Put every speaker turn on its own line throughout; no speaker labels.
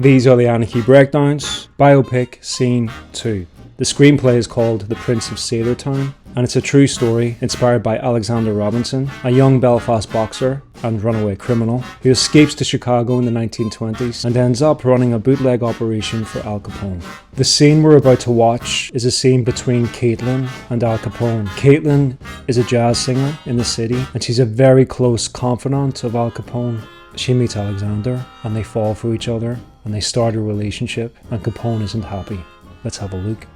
These are the Anarchy breakdowns. Biopic Scene 2. The screenplay is called The Prince of Sailortown, and it's a true story inspired by Alexander Robinson, a young Belfast boxer and runaway criminal who escapes to Chicago in the 1920s and ends up running a bootleg operation for Al Capone. The scene we're about to watch is a scene between Caitlyn and Al Capone. Caitlyn is a jazz singer in the city, and she's a very close confidant of Al Capone. She meets Alexander and they fall for each other and they start a relationship, and Capone isn't happy. Let's have a look.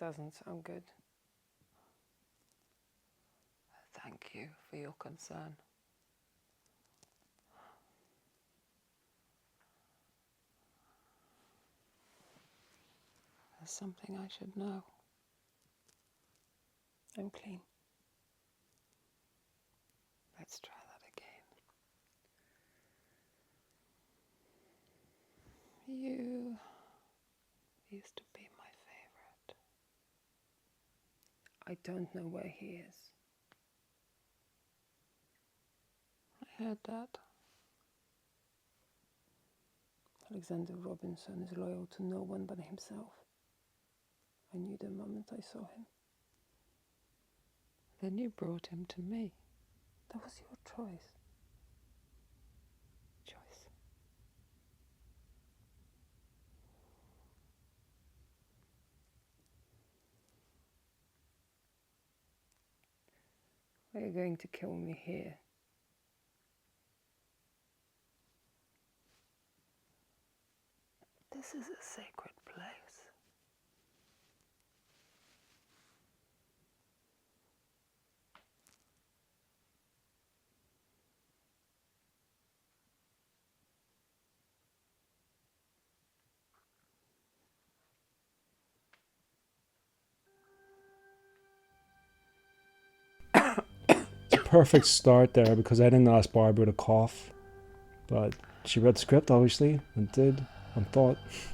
Doesn't sound good. Thank you for your concern. There's something I should know. I'm clean. Let's try that again. You used to be my favorite. I don't know where he is. I heard that. Alexander Robinson is loyal to no one but himself. I knew the moment I saw him. Then you brought him to me. That was your choice. Are you going to kill me here? This is a sacred place.
Perfect start there, because I didn't ask Barbara to cough, but she read the script obviously and did and thought.
This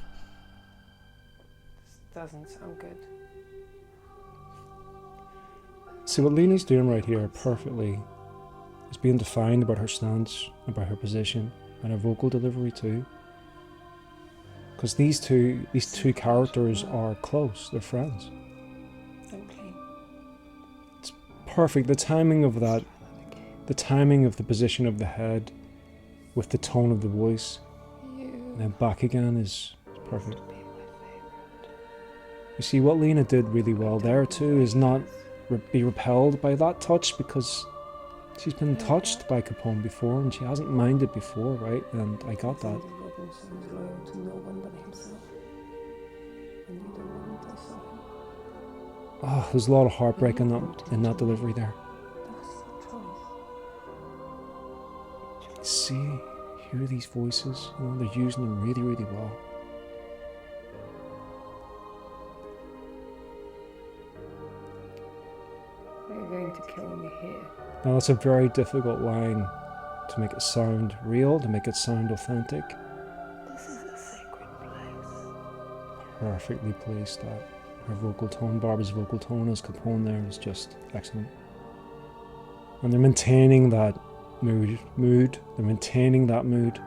doesn't sound good.
See, what Lena's doing right here perfectly is being defined about her stance and by her position and her vocal delivery too, because these two characters are close, they're friends. Perfect. The timing of that, the timing of the position of the head with the tone of the voice and then back again is perfect. You see, what Lena did really well there too is not be repelled by that touch, because she's been touched by Capone before and she hasn't minded before, right? And I got that. Oh, there's a lot of heartbreak in that delivery there. You can see, hear these voices, you know, they're using them really, really well.
Are you going to kill me here?
Now that's a very difficult line to make it sound real, to make it sound authentic.
This is a sacred place.
Perfectly placed that. Her vocal tone, Barbara's vocal tone as Capone there is just excellent. And they're maintaining that mood. They're maintaining that mood.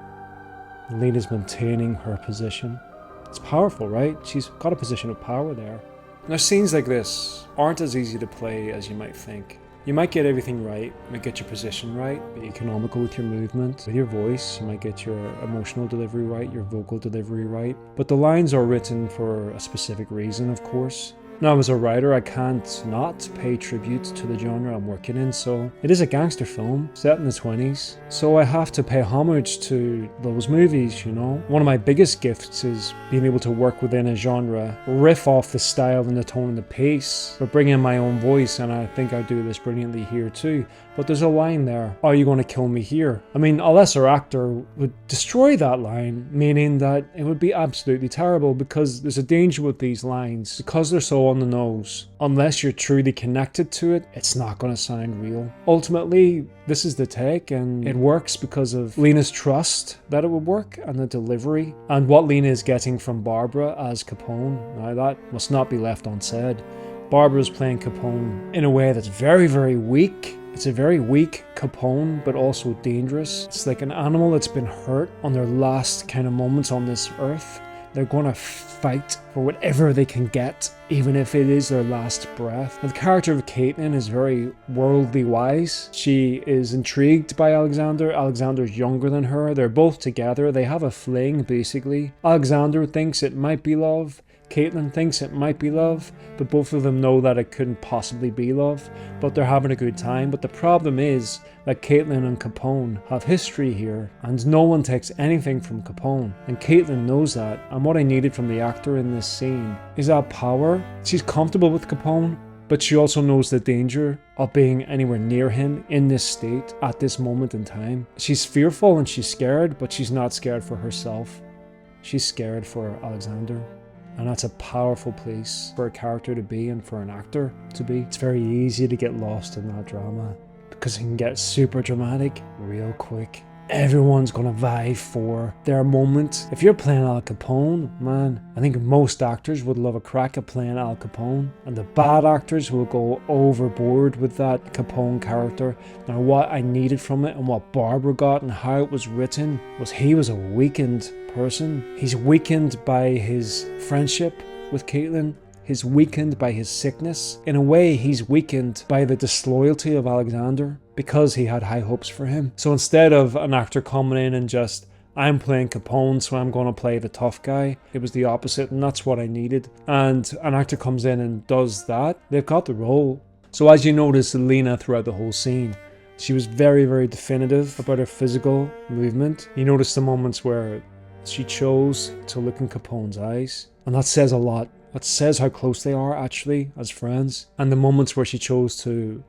Lena's maintaining her position. It's powerful, right? She's got a position of power there. Now, scenes like this aren't as easy to play as you might think. You might get everything right, you might get your position right, be economical with your movement, with your voice, you might get your emotional delivery right, your vocal delivery right. But the lines are written for a specific reason, of course. Now, as a writer, I can't not pay tribute to the genre I'm working in, so it is a gangster film set in the 20s, so I have to pay homage to those movies, you know. One of my biggest gifts is being able to work within a genre, riff off the style and the tone and the pace, but bring in my own voice, and I think I do this brilliantly here too. But there's a line there. Are you going to kill me here? I mean, a lesser actor would destroy that line, meaning that it would be absolutely terrible, because there's a danger with these lines. Because they're so on the nose, unless you're truly connected to it, it's not going to sound real. Ultimately, this is the take, and it works because of Lena's trust that it would work, and the delivery, and what Lena is getting from Barbara as Capone. Now, that must not be left unsaid. Barbara's playing Capone in a way that's very, very weak. It's a very weak Capone, but also dangerous. It's like an animal that's been hurt on their last kind of moments on this earth. They're going to fight for whatever they can get, even if it is their last breath. And the character of Caitlyn is very worldly wise. She is intrigued by Alexander. Alexander's younger than her. They're both together. They have a fling, basically. Alexander thinks it might be love. Caitlyn thinks it might be love, but both of them know that it couldn't possibly be love, but they're having a good time. But the problem is that Caitlyn and Capone have history here, and no one takes anything from Capone, and Caitlyn knows that. And what I needed from the actor in this scene is that power. She's comfortable with Capone, but she also knows the danger of being anywhere near him in this state at this moment in time. She's fearful and she's scared, but she's not scared for herself. She's scared for Alexander. And that's a powerful place for a character to be and for an actor to be. It's very easy to get lost in that drama because it can get super dramatic real quick. Everyone's gonna vie for their moment. If you're playing Al Capone, man, I think most actors would love a crack at playing Al Capone, and the bad actors will go overboard with that Capone character. Now, what I needed from it and what Barbara got and how it was written was he was a weakened person. He's weakened by his friendship with Caitlyn. He's weakened by his sickness. In a way, he's weakened by the disloyalty of Alexander because he had high hopes for him. So instead of an actor coming in and just, I'm playing Capone, so I'm going to play the tough guy, it was the opposite, and that's what I needed. And an actor comes in and does that, they've got the role. So as you notice, Lena throughout the whole scene, she was very, very definitive about her physical movement. You notice the moments where she chose to look in Capone's eyes, and that says a lot. That says how close they are actually as friends. And the moments where she chose to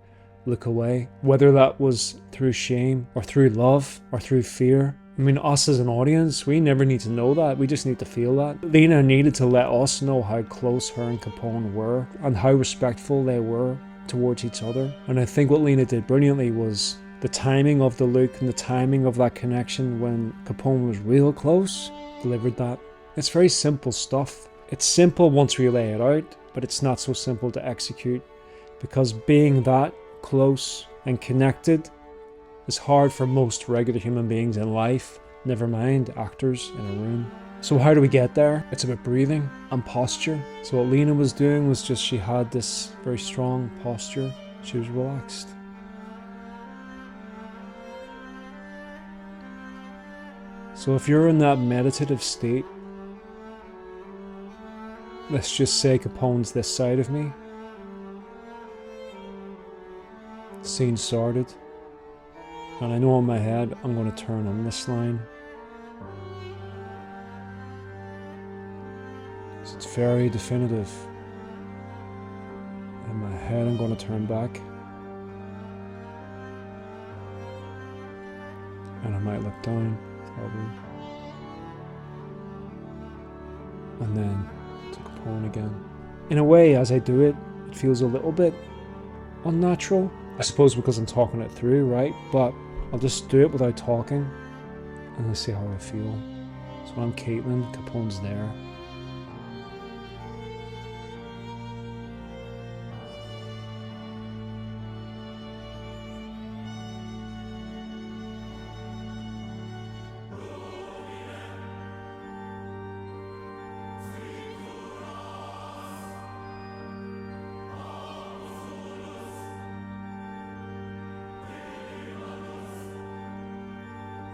look away, whether that was through shame or through love or through fear. I mean, us as an audience, we never need to know that. We just need to feel that. Lena needed to let us know how close her and Capone were and how respectful they were towards each other. And I think what Lena did brilliantly was the timing of the look and the timing of that connection when Capone was real close, delivered that. It's very simple stuff. It's simple once we lay it out, but it's not so simple to execute because being that close and connected is hard for most regular human beings in life, never mind actors in a room. So how do we get there? It's about breathing and posture. So what Lena was doing was just she had this very strong posture. She was relaxed. So if you're in that meditative state, let's just say Capone's this side of me. Scene started. And I know in my head I'm going to turn on this line. So it's very definitive. In my head I'm going to turn back. And I might look down, probably. And then to Capone again. In a way, as I do it, it feels a little bit unnatural. I suppose because I'm talking it through, right? But I'll just do it without talking and I'll see how I feel. So I'm Caitlyn, Capone's there.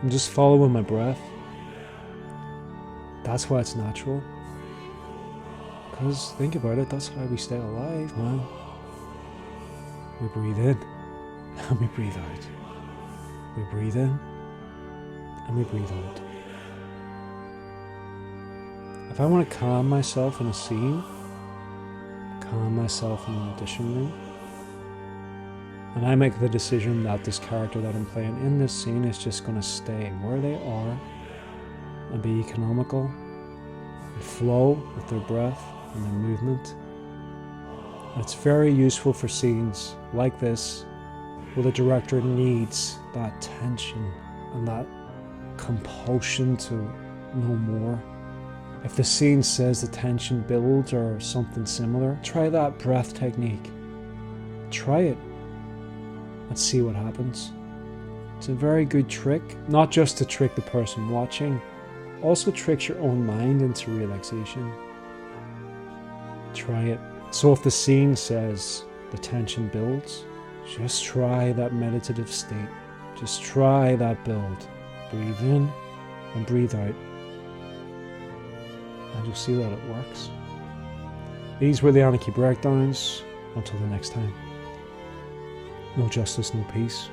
I'm just following my breath. That's why it's natural. Because think about it, that's how we stay alive, man. We breathe in and we breathe out. We breathe in and we breathe out. If I want to calm myself in a scene, calm myself in an audition room, And I make the decision that this character that I'm playing in this scene is just going to stay where they are and be economical and flow with their breath and their movement. And it's very useful for scenes like this where the director needs that tension and that compulsion to know more. If the scene says the tension builds or something similar, try that breath technique. Try it and see what happens. It's a very good trick, not just to trick the person watching, also tricks your own mind into relaxation. Try it. So if the scene says the tension builds, just try that meditative state. Just try that build. Breathe in and breathe out. And you'll see that it works. These were the Anarchy Breakdowns. Until the next time. No justice, no peace.